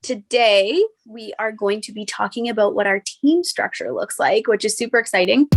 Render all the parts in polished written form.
Today, we are going to be talking about what our team structure looks like, which is super exciting.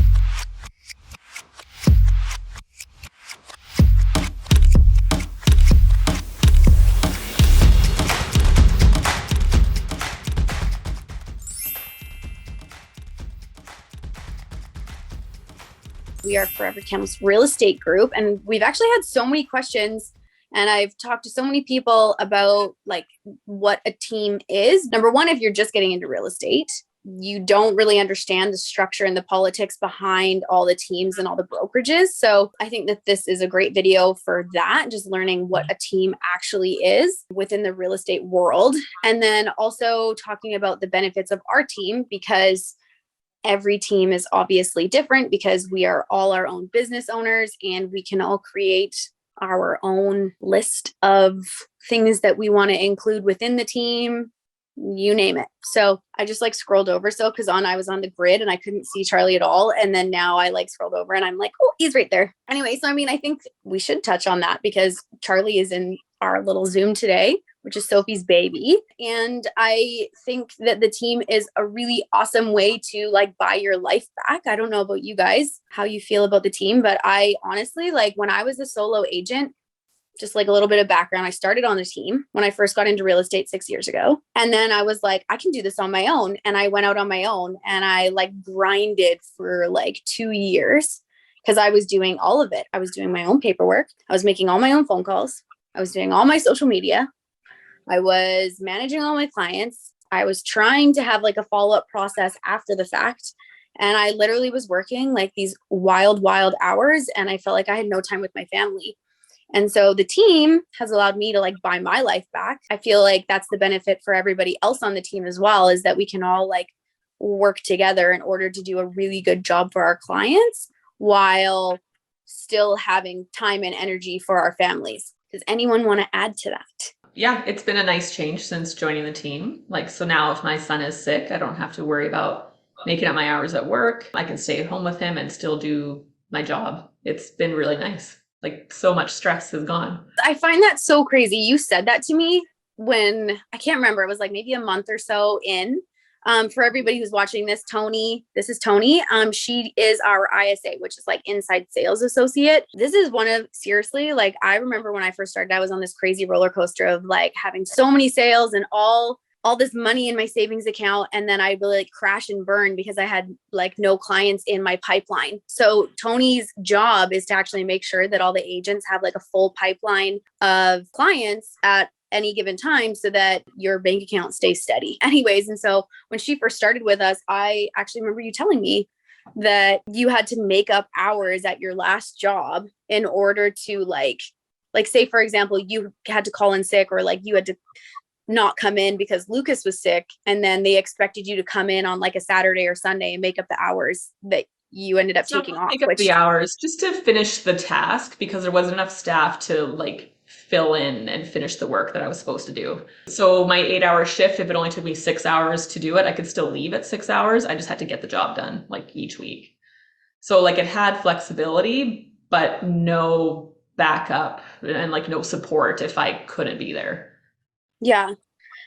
We are Forever Kamloops Real Estate Group, and we've actually had so many questions, and I've talked to so many people about like what a team is. Number one, if you're just getting into real estate, you don't really understand the structure and the politics behind all the teams and all the brokerages. So I think that this is a great video for that, just learning what a team actually is within the real estate world. And then also talking about the benefits of our team, because every team is obviously different because we are all our own business owners and we can all create our own list of things that we want to include within the team, you name it. So I just like scrolled over. So because I was on the grid and I couldn't see Charlie at all. And then now I like scrolled over and I'm like, oh, he's right there. Anyway, so I think we should touch on that because Charlie is in our little Zoom today, which is Sophie's baby. And I think that the team is a really awesome way to like buy your life back. I don't know about you guys, how you feel about the team, but I honestly, like when I was a solo agent, just like a little bit of background, I started on the team when I first got into real estate 6 years ago. And then I was like, I can do this on my own. And I went out on my own and I like grinded for like 2 years because I was doing all of it. I was doing my own paperwork. I was making all my own phone calls. I was doing all my social media. I was managing all my clients. I was trying to have like a follow-up process after the fact. And I literally was working like these wild, wild hours. And I felt like I had no time with my family. And so the team has allowed me to like buy my life back. I feel like that's the benefit for everybody else on the team as well, is that we can all like work together in order to do a really good job for our clients while still having time and energy for our families. Does anyone want to add to that? Yeah, it's been a nice change since joining the team. So now if my son is sick, I don't have to worry about making up my hours at work. I can stay at home with him and still do my job. It's been really nice. Like so much stress is gone. I find that so crazy. You said that to me when I can't remember. It was like maybe a month or so in. For everybody who's watching this, this is Tony. She is our ISA, which is like inside sales associate. This is seriously, like I remember when I first started, I was on this crazy roller coaster of like having so many sales and all this money in my savings account. And then I really like crash and burn because I had like no clients in my pipeline. So Tony's job is to actually make sure that all the agents have like a full pipeline of clients at any given time so that your bank account stays steady. Anyways, and so when she first started with us, I actually remember you telling me that you had to make up hours at your last job in order to like say, for example, you had to call in sick or like you had to not come in because Lucas was sick. And then they expected you to come in on like a Saturday or Sunday and make up the hours that you ended up taking off. Make up the hours just to finish the task because there wasn't enough staff to like fill in and finish the work that I was supposed to do. So my 8-hour shift, if it only took me 6 hours to do it, I could still leave at 6 hours. I just had to get the job done like each week. So like it had flexibility, but no backup and like no support if I couldn't be there. Yeah.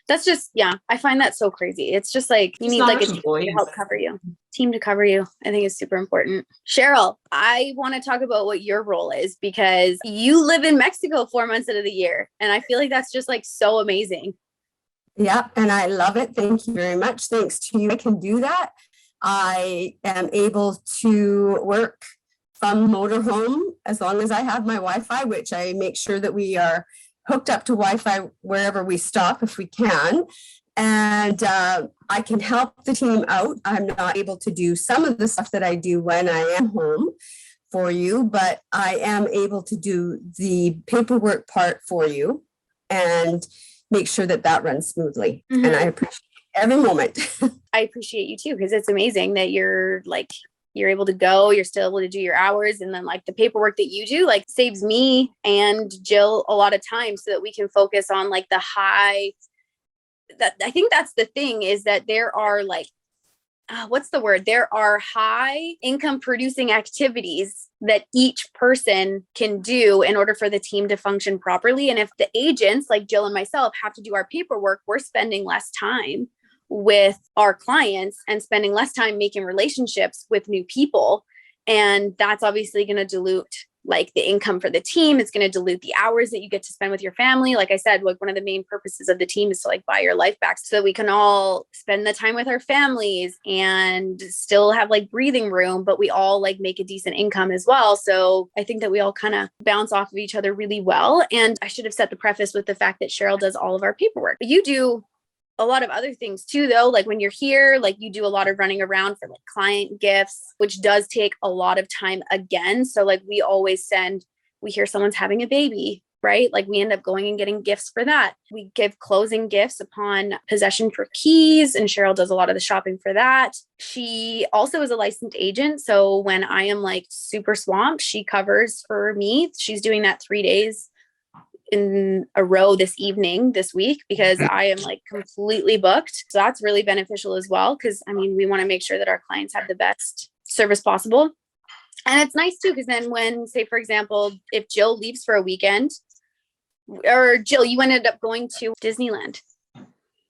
That's just, I find that so crazy. It's just like, you need like a team to help cover you. Team to cover you. I think is super important. Cheryl, I want to talk about what your role is because you live in Mexico 4 months out of the year. And I feel like that's just like so amazing. Yeah. And I love it. Thank you very much. Thanks to you, I can do that. I am able to work from motorhome as long as I have my Wi-Fi, which I make sure that we are hooked up to Wi-Fi wherever we stop if we can. And I can help the team out. I'm not able to do some of the stuff that I do when I am home for you, but I am able to do the paperwork part for you and make sure that that runs smoothly. Mm-hmm. And I appreciate every moment. I appreciate you too, because it's amazing that you're able to go, you're still able to do your hours. And then like the paperwork that you do like saves me and Jill a lot of time so that we can focus on like the high, that I think that's the thing is that there are like what's the word? There are high income producing activities that each person can do in order for the team to function properly. And if the agents like Jill and myself have to do our paperwork, we're spending less time with our clients and spending less time making relationships with new people. And that's obviously going to dilute like the income for the team. It's going to dilute the hours that you get to spend with your family. Like I said, like one of the main purposes of the team is to like buy your life back so that we can all spend the time with our families and still have like breathing room, but we all like make a decent income as well. So I think that we all kind of bounce off of each other really well. And I should have set the preface with the fact that Cheryl does all of our paperwork. But you do a lot of other things too, though. Like when you're here, like you do a lot of running around for like client gifts, which does take a lot of time again. So like we hear someone's having a baby, right? Like we end up going and getting gifts for that. We give closing gifts upon possession for keys, and Cheryl does a lot of the shopping for that. She also is a licensed agent. So when I am like super swamped, she covers for me. She's doing that 3 days in a row this week, because I am like completely booked. So that's really beneficial as well. Cause I mean, we want to make sure that our clients have the best service possible. And it's nice too, because then when, say, for example, if Jill leaves for a weekend, or Jill, you ended up going to Disneyland.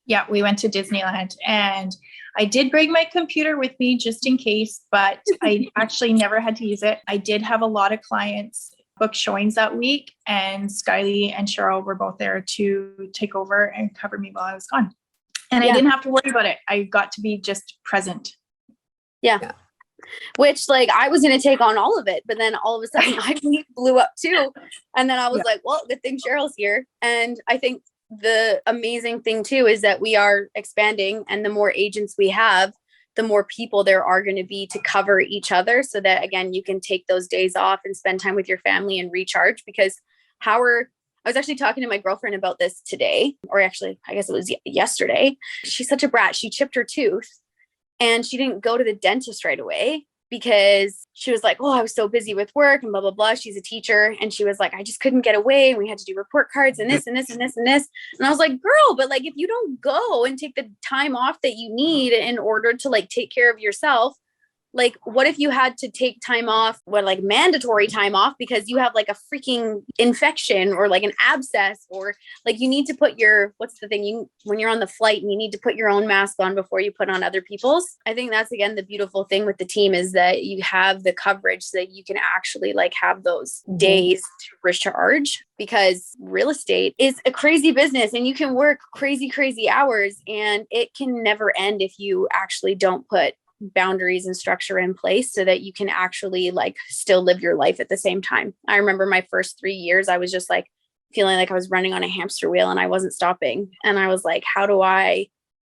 Yeah, we went to Disneyland, and I did bring my computer with me just in case, but I actually never had to use it. I did have a lot of clients book showings that week, and Skyly and Cheryl were both there to take over and cover me while I was gone. And I didn't have to worry about it. I got to be just present. Yeah. Which like I was going to take on all of it, but then all of a sudden my week blew up too. And then I was like, well, good thing Cheryl's here. And I think the amazing thing too is that we are expanding, and the more agents we have, the more people there are going to be to cover each other, so that again, you can take those days off and spend time with your family and recharge. Because I was actually talking to my girlfriend about this today, or actually, I guess it was yesterday. She's such a brat. She chipped her tooth and she didn't go to the dentist right away because she was like, oh, I was so busy with work and blah, blah, blah. She's a teacher. And she was like, I just couldn't get away. And we had to do report cards and this and this and this and this. And I was like, girl, but like, if you don't go and take the time off that you need in order to like take care of yourself, like, what if you had to take time off, like mandatory time off, because you have like a freaking infection or like an abscess, or like you need to put when you're on the flight and you need to put your own mask on before you put on other people's. I think that's, again, the beautiful thing with the team is that you have the coverage so that you can actually like have those days to recharge, because real estate is a crazy business and you can work crazy, crazy hours, and it can never end if you actually don't put boundaries and structure in place so that you can actually like still live your life at the same time. I remember my first 3 years, I was just like feeling like I was running on a hamster wheel and I wasn't stopping. And I was like, how do I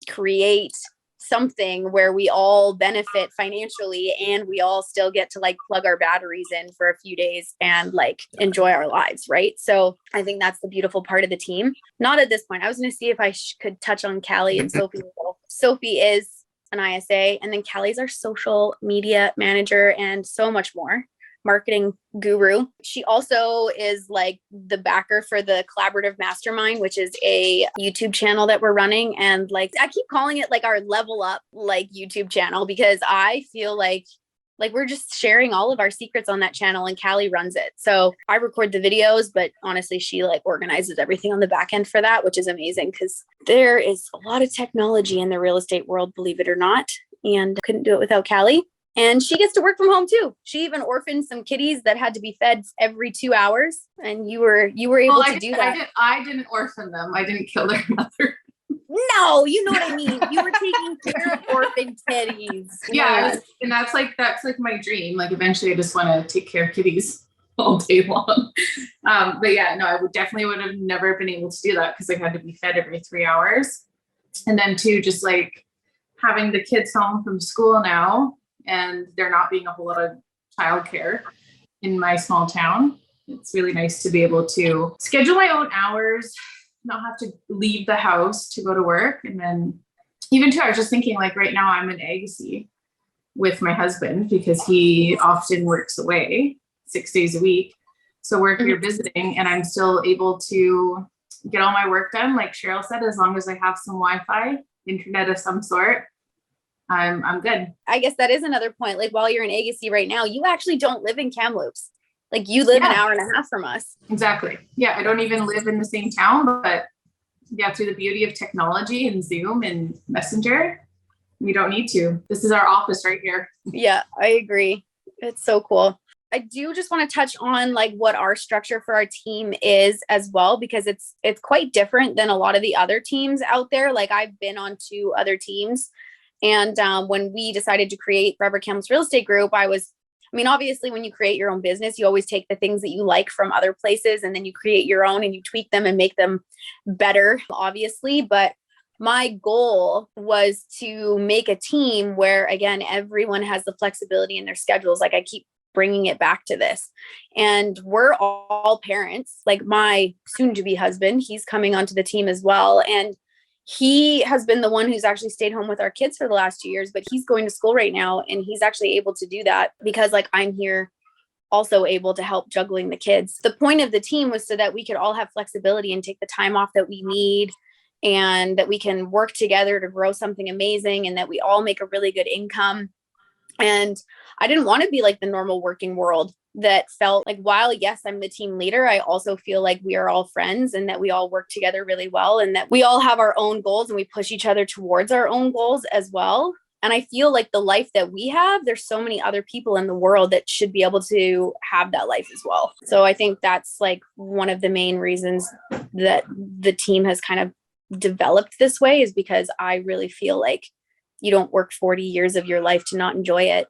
create something where we all benefit financially and we all still get to like plug our batteries in for a few days and like enjoy our lives, right? So I think that's the beautiful part of the team. Not at this point. I was going to see if I could touch on Callie and Sophie. Sophie is an ISA, and then Callie's our social media manager and so much more, marketing guru. She also is like the backer for the Collaborative Mastermind, which is a YouTube channel that we're running. And like, I keep calling it like our level up like YouTube channel, because I feel like we're just sharing all of our secrets on that channel, and Callie runs it. So I record the videos, but honestly, she like organizes everything on the back end for that, which is amazing because there is a lot of technology in the real estate world, believe it or not, and couldn't do it without Callie. And she gets to work from home too. She even orphaned some kitties that had to be fed every 2 hours, and you were able to do that. I didn't orphan them. I didn't kill their mother. No, you know what I mean. You were taking care of orphan kitties. Yeah, and that's like my dream. Like eventually, I just want to take care of kitties all day long. But yeah, no, I would have never been able to do that because I had to be fed every 3 hours. And then too, just like having the kids home from school now, and there not being a whole lot of childcare in my small town. It's really nice to be able to schedule my own hours, not have to leave the house to go to work. And then even too, I was just thinking like right now I'm in Agassiz with my husband because he often works away 6 days a week. So we're here visiting, and I'm still able to get all my work done. Like Cheryl said, as long as I have some Wi-Fi, internet of some sort, I'm good. I guess that is another point. Like while you're in Agassiz right now, you actually don't live in Kamloops. Like you live an hour and a half from us. Exactly. Yeah. I don't even live in the same town, but yeah, through the beauty of technology and Zoom and Messenger, we don't need to. This is our office right here. Yeah, I agree. It's so cool. I do just want to touch on like what our structure for our team is as well, because it's quite different than a lot of the other teams out there. Like I've been on 2 other teams. And when we decided to create Forever Kamloops Real Estate Group, obviously when you create your own business, you always take the things that you like from other places and then you create your own and you tweak them and make them better, obviously. But my goal was to make a team where, again, everyone has the flexibility in their schedules. Like I keep bringing it back to this. And we're all parents. Like my soon to be husband, he's coming onto the team as well. And he has been the one who's actually stayed home with our kids for the last 2 years, but he's going to school right now. And he's actually able to do that because like I'm here also able to help juggling the kids. The point of the team was so that we could all have flexibility and take the time off that we need and that we can work together to grow something amazing and that we all make a really good income. And I didn't want to be like the normal working world that felt like, while yes, I'm the team leader, I also feel like we are all friends and that we all work together really well and that we all have our own goals and we push each other towards our own goals as well. And I feel like the life that we have, there's so many other people in the world that should be able to have that life as well. So I think that's like one of the main reasons that the team has kind of developed this way, is because I really feel like you don't work 40 years of your life to not enjoy it,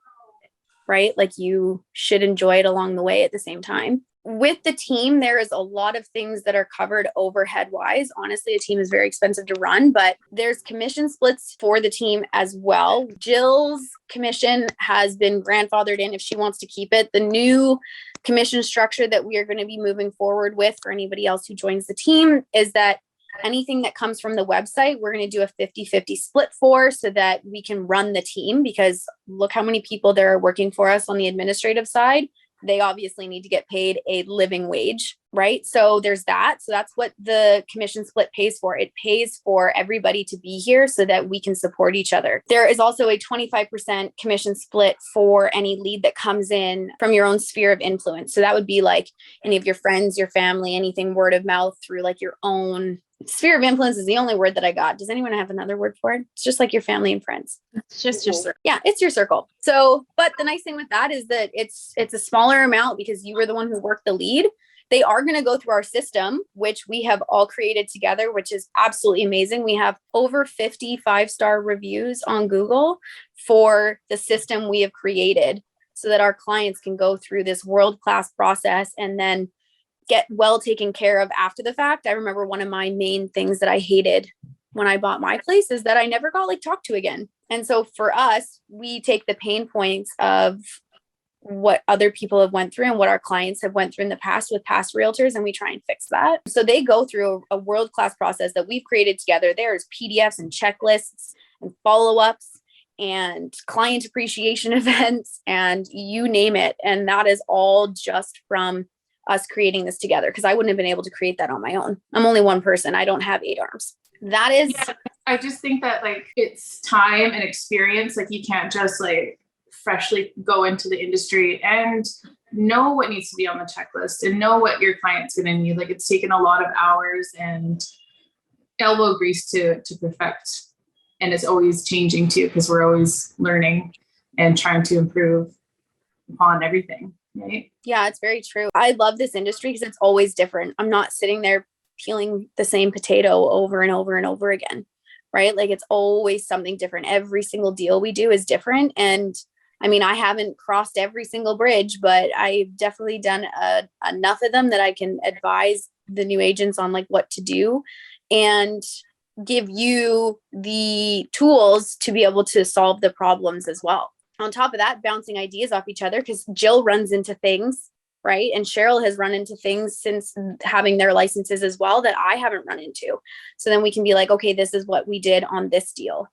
right? Like you should enjoy it along the way at the same time. With the team, there is a lot of things that are covered overhead wise. Honestly, a team is very expensive to run, but there's commission splits for the team as well. Jill's commission has been grandfathered in if she wants to keep it. The new commission structure that we are going to be moving forward with for anybody else who joins the team is that anything that comes from the website, we're going to do a 50-50 split for, so that we can run the team, because look how many people there are working for us on the administrative side. They obviously need to get paid a living wage, right? So there's that. So that's what the commission split pays for. It pays for everybody to be here so that we can support each other. There is also a 25% commission split for any lead that comes in from your own sphere of influence. So that would be like any of your friends, your family, anything word of mouth through like your own sphere of influence is the only word that I got. Does anyone have another word for it? It's just like your family and friends. It's just your circle. Yeah, it's your circle. So, but the nice thing with that is that it's a smaller amount because you were the one who worked the lead. They are going to go through our system, which we have all created together, which is absolutely amazing. We have over 50 5-star reviews on Google for the system we have created so that our clients can go through this world-class process and then get well taken care of after the fact. I remember one of my main things that I hated when I bought my place is that I never got like talked to again. And so for us, we take the pain points of what other people have went through and what our clients have went through in the past with past realtors, and we try and fix that. So they go through a world-class process that we've created together. There's PDFs and checklists and follow-ups and client appreciation events and you name it. And that is all just from us creating this together, because I wouldn't have been able to create that on my own. I'm only one person. I don't have 8 arms. That is. Yeah, I just think that like it's time and experience. Like you can't just like freshly go into the industry and know what needs to be on the checklist and know what your client's going to need. Like it's taken a lot of hours and elbow grease to perfect. And it's always changing too, because we're always learning and trying to improve upon everything. Right. Yeah, it's very true. I love this industry because it's always different. I'm not sitting there peeling the same potato over and over and over again, right? Like it's always something different. Every single deal we do is different. And I mean, I haven't crossed every single bridge, but I've definitely done enough of them that I can advise the new agents on like what to do and give you the tools to be able to solve the problems as well. On top of that, bouncing ideas off each other, because Jill runs into things, right? And Cheryl has run into things since having their licenses as well that I haven't run into. So then we can be like, okay, this is what we did on this deal.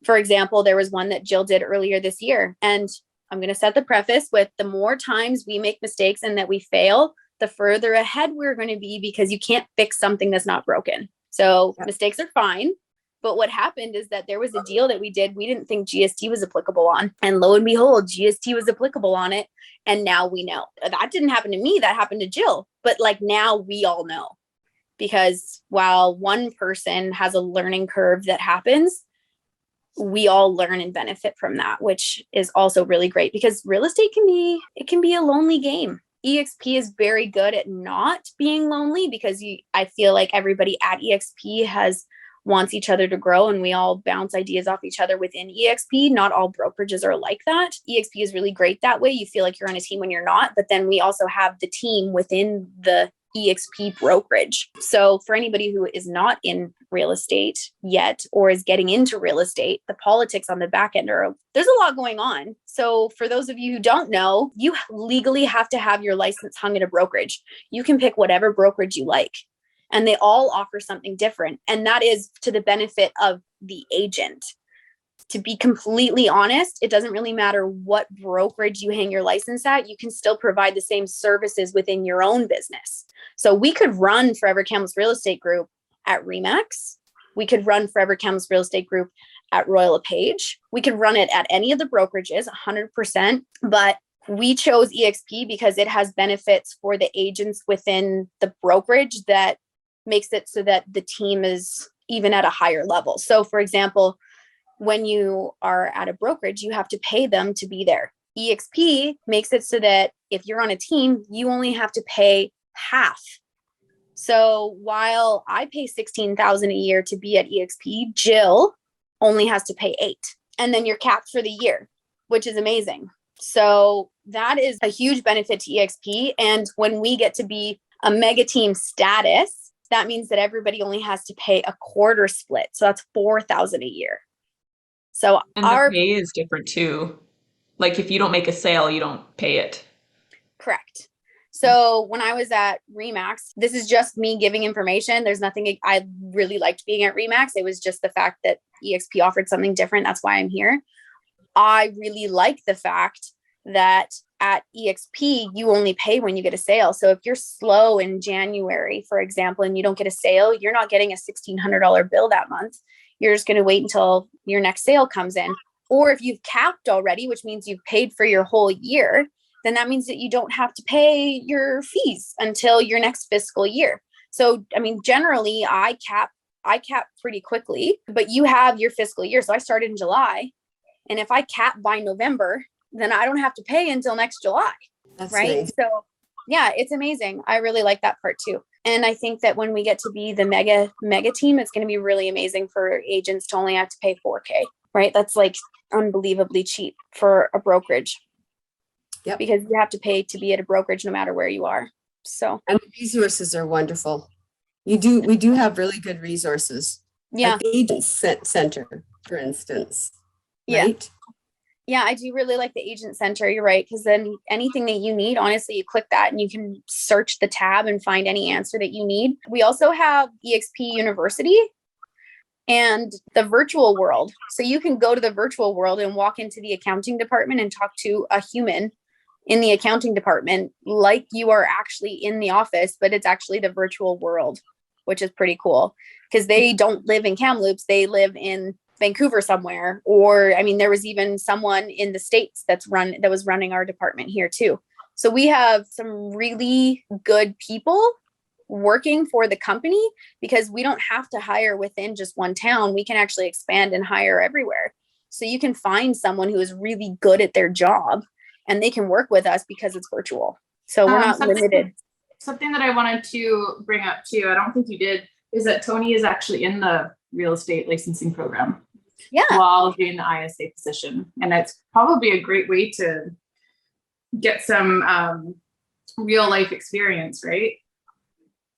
For example, there was one that Jill did earlier this year. And I'm going to set the preface with the more times we make mistakes and that we fail, the further ahead we're going to be, because you can't fix something that's not broken. So mistakes are fine, But what happened is that there was a deal that we did. We didn't think GST was applicable on. And lo and behold, GST was applicable on it. And now we know. That didn't happen to me. That happened to Jill. But like now we all know. Because while one person has a learning curve that happens, we all learn and benefit from that, which is also really great because real estate can be a lonely game. EXP is very good at not being lonely because I feel like everybody at EXP wants each other to grow and we all bounce ideas off each other within EXP. Not all brokerages are like that. EXP is really great that way. You feel like you're on a team when you're not, but then we also have the team within the EXP brokerage. So for anybody who is not in real estate yet or is getting into real estate, the politics on the back end there's a lot going on. So for those of you who don't know, you legally have to have your license hung at a brokerage. You can pick whatever brokerage you like. And they all offer something different. And that is to the benefit of the agent. To be completely honest, it doesn't really matter what brokerage you hang your license at. You can still provide the same services within your own business. So we could run Forever Kamloops Real Estate Group at Remax. We could run Forever Kamloops Real Estate Group at Royal LePage. We could run it at any of the brokerages, 100%. But we chose EXP because it has benefits for the agents within the brokerage that makes it so that the team is even at a higher level. So for example, when you are at a brokerage, you have to pay them to be there. EXP makes it so that if you're on a team, you only have to pay half. So while I pay $16,000 a year to be at EXP, Jill only has to pay $8,000. And then you're capped for the year, which is amazing. So that is a huge benefit to EXP. And when we get to be a mega team status, that means that everybody only has to pay a quarter split. So that's $4,000 a year. So And the pay is different too. Like if you don't make a sale, you don't pay it. Correct. So when I was at Remax, this is just me giving information. There's nothing, I really liked being at Remax. It was just the fact that EXP offered something different. That's why I'm here. I really like the fact that at EXP, you only pay when you get a sale. So if you're slow in January, for example, and you don't get a sale, you're not getting a $1,600 bill that month. You're just going to wait until your next sale comes in. Or if you've capped already, which means you've paid for your whole year, then that means that you don't have to pay your fees until your next fiscal year. So, I mean, generally I cap pretty quickly, but you have your fiscal year. So I started in July, and if I cap by November, then I don't have to pay until next July. That's right. nice. So yeah, it's amazing. I really like that part too. And I think that when we get to be the mega team, it's going to be really amazing for agents to only have to pay $4,000, right? That's like unbelievably cheap for a brokerage. Yep. Because you have to pay to be at a brokerage no matter where you are. So, and the resources are wonderful. We do have really good resources. yeah. Like the Agent Center, for instance. Yeah. Right? Yeah, I do really like the agent center. You're right. Because then anything that you need, honestly, you click that and you can search the tab and find any answer that you need. We also have EXP University and the virtual world. So you can go to the virtual world and walk into the accounting department and talk to a human in the accounting department like you are actually in the office, but it's actually the virtual world, which is pretty cool because they don't live in Kamloops. They live in Vancouver somewhere. Or, I mean, there was even someone in the States that was running our department here too. So we have some really good people working for the company because we don't have to hire within just one town. We can actually expand and hire everywhere. So you can find someone who is really good at their job and they can work with us because it's virtual. So we're not limited. Something that I wanted to bring up too, I don't think you did, is that Tony is actually in the real estate licensing program. Yeah. While doing the ISA position. And it's probably a great way to get some real life experience, right?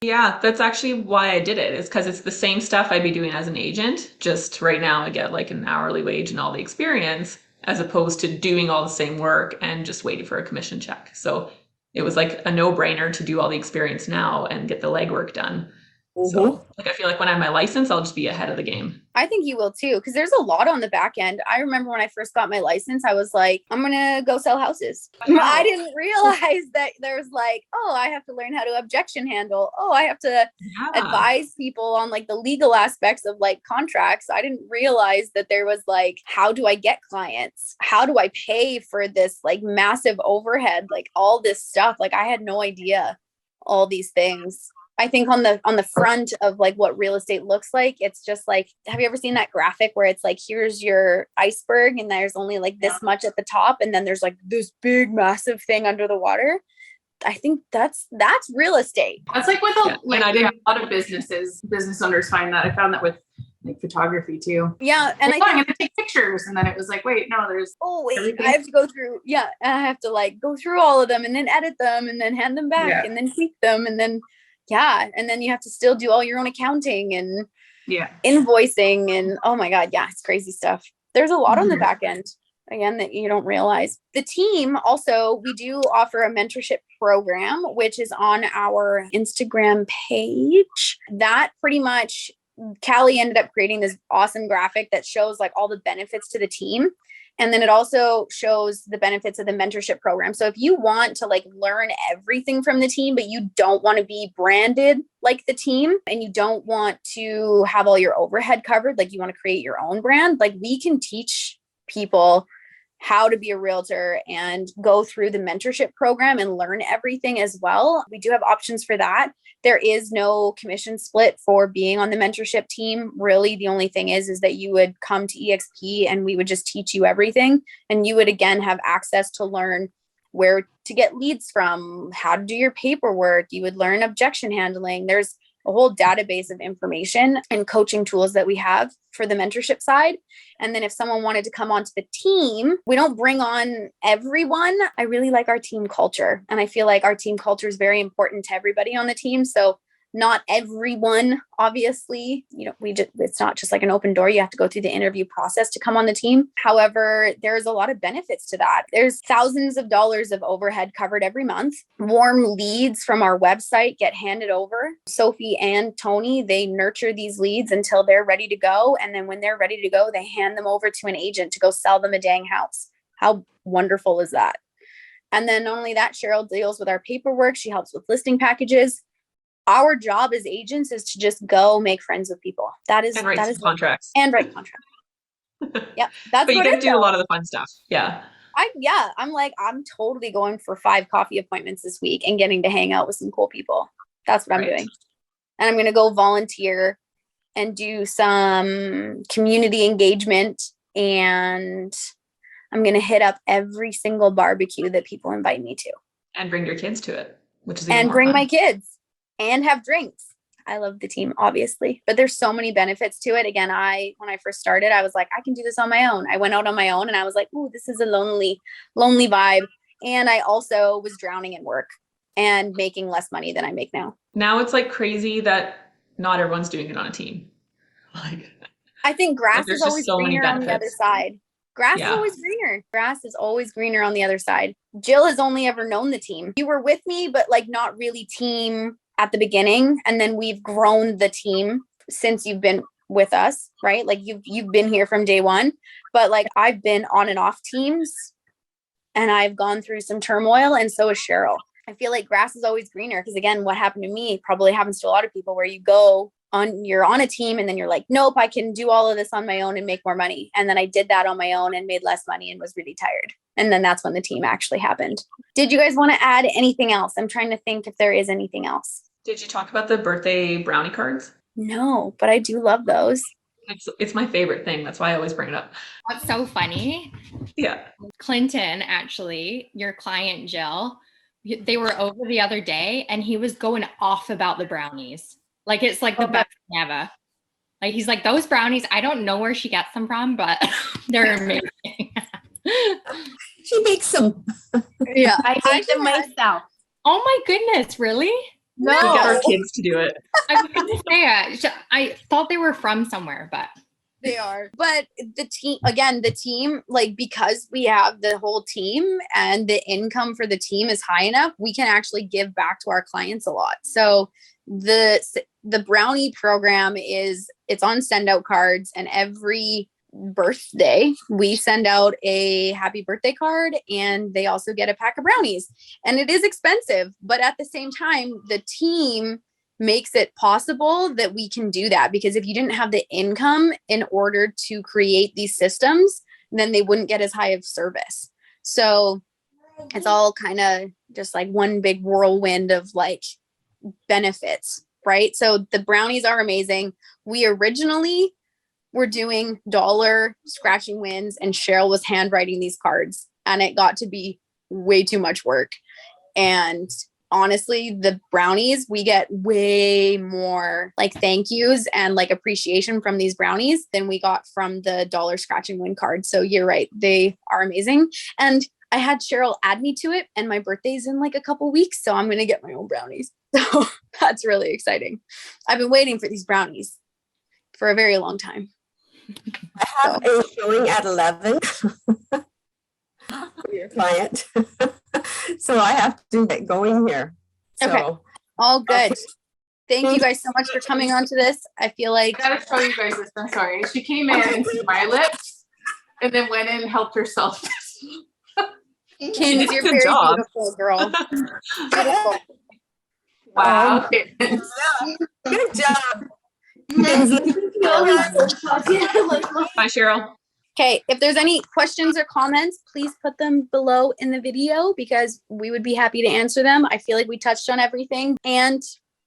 Yeah, that's actually why I did it, is because it's the same stuff I'd be doing as an agent. Just right now I get like an hourly wage and all the experience, as opposed to doing all the same work and just waiting for a commission check. So it was like a no-brainer to do all the experience now and get the legwork done. So like, I feel like when I have my license, I'll just be ahead of the game. I think you will too, because there's a lot on the back end. I remember when I first got my license, I was like, I'm going to go sell houses. I didn't realize that there's like, oh, I have to learn how to objection handle. Oh, I have to advise people on like the legal aspects of like contracts. I didn't realize that there was like, how do I get clients? How do I pay for this like massive overhead? Like all this stuff. Like I had no idea all these things. I think on the front of like what real estate looks like, it's just like, have you ever seen that graphic where it's like, here's your iceberg and there's only like this much at the top. And then there's like this big, massive thing under the water. I think that's real estate. That's like with a lot of business owners find that. I found that with like photography too. Yeah. And I'm going to take pictures. And then it was like, wait, no, there's. Oh, wait, everything. I have to go through. Yeah. I have to like go through all of them and then edit them and then hand them back and then tweak them. And then and then you have to still do all your own accounting and invoicing and oh my God, it's crazy stuff. There's a lot on the back end, again, that you don't realize. The team also, we do offer a mentorship program, which is on our Instagram page. That pretty much, Callie ended up creating this awesome graphic that shows like all the benefits to the team. And then it also shows the benefits of the mentorship program. So if you want to like learn everything from the team, but you don't want to be branded like the team and you don't want to have all your overhead covered, like you want to create your own brand, like we can teach people how to be a realtor and go through the mentorship program and learn everything as well. We do have options for that. There is no commission split for being on the mentorship team. Really, the only thing is that you would come to EXP and we would just teach you everything. And you would, again, have access to learn where to get leads from, how to do your paperwork. You would learn objection handling. There's a whole database of information and coaching tools that we have for the mentorship side. And then if someone wanted to come onto the team, we don't bring on everyone. I really like our team culture. And I feel like our team culture is very important to everybody on the team. So not everyone, obviously, it's not just like an open door. You have to go through the interview process to come on the team. However, there's a lot of benefits to that. There's thousands of dollars of overhead covered every month. Warm leads from our website get handed over. Sophie and Tony, they nurture these leads until they're ready to go. And then when they're ready to go, they hand them over to an agent to go sell them a dang house. How wonderful is that? And then not only that, Cheryl deals with our paperwork. She helps with listing packages. Our job as agents is to just go make friends with people. That is contracts and write contracts. Yeah, that's. But you get to do a lot of the fun stuff. Yeah. I'm totally going for 5 coffee appointments this week and getting to hang out with some cool people. That's what I'm doing. And I'm going to go volunteer and do some community engagement. And I'm going to hit up every single barbecue that people invite me to. And bring your kids to it, which is and bring fun. My kids. And have drinks. I love the team, obviously, but there's so many benefits to it. Again, when I first started, I was like, I can do this on my own. I went out on my own and I was like, ooh, this is a lonely vibe. And I also was drowning in work and making less money than I make now. Now it's like crazy that not everyone's doing it on a team. I think grass is always greener on the other side. Grass is always greener. Grass is always greener on the other side. Jill has only ever known the team. You were with me, but like not really team at the beginning. And then we've grown the team since you've been with us, right? Like you've been here from day one, but like I've been on and off teams and I've gone through some turmoil and so is Cheryl. I feel like grass is always greener because again, what happened to me probably happens to a lot of people where you're on a team and then you're like, nope, I can do all of this on my own and make more money. And then I did that on my own and made less money and was really tired. And then that's when the team actually happened. Did you guys want to add anything else? I'm trying to think if there is anything else. Did you talk about the birthday brownie cards? No, but I do love those. It's my favorite thing. That's why I always bring it up. What's so funny? Yeah. Clinton, actually, your client, Jill, they were over the other day and he was going off about the brownies. Like, it's like the best thing ever. Like, he's like, those brownies, I don't know where she gets them from, but they're amazing. She makes them. Yeah. I make them myself. Oh my goodness, really? No. We get our kids to do it. I was going to say, I thought they were from somewhere, but. They are. But the team, like, because we have the whole team and the income for the team is high enough, we can actually give back to our clients a lot. So the brownie program it's on send out cards, and every birthday we send out a happy birthday card, and they also get a pack of brownies. And it is expensive, but at the same time, the team makes it possible that we can do that, because if you didn't have the income in order to create these systems, then they wouldn't get as high of service. So it's all kind of just like one big whirlwind of like benefits, right? So the brownies are amazing. We originally were doing dollar scratching wins, and Cheryl was handwriting these cards, and it got to be way too much work. And honestly, the brownies, we get way more like thank yous and like appreciation from these brownies than we got from the dollar scratching win cards. So you're right, they are amazing. And I had Cheryl add me to it, and my birthday's in like a couple weeks, so I'm going to get my own brownies. So that's really exciting. I've been waiting for these brownies for a very long time. I have a showing at 11 for your client. So I have to get going here. So, Okay. All good. Okay. Thank you guys so much for coming on to this. I feel like I gotta show you guys this. I'm sorry. She came in and see my lips and then went in and helped herself. Kins, you're Good very job. beautiful, girl. Beautiful. Wow. Good job. Bye, Cheryl. Okay, if there's any questions or comments, please put them below in the video, because we would be happy to answer them. I feel like we touched on everything. And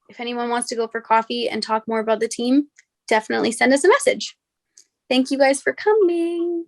if anyone wants to go for coffee and talk more about the team, definitely send us a message. Thank you guys for coming.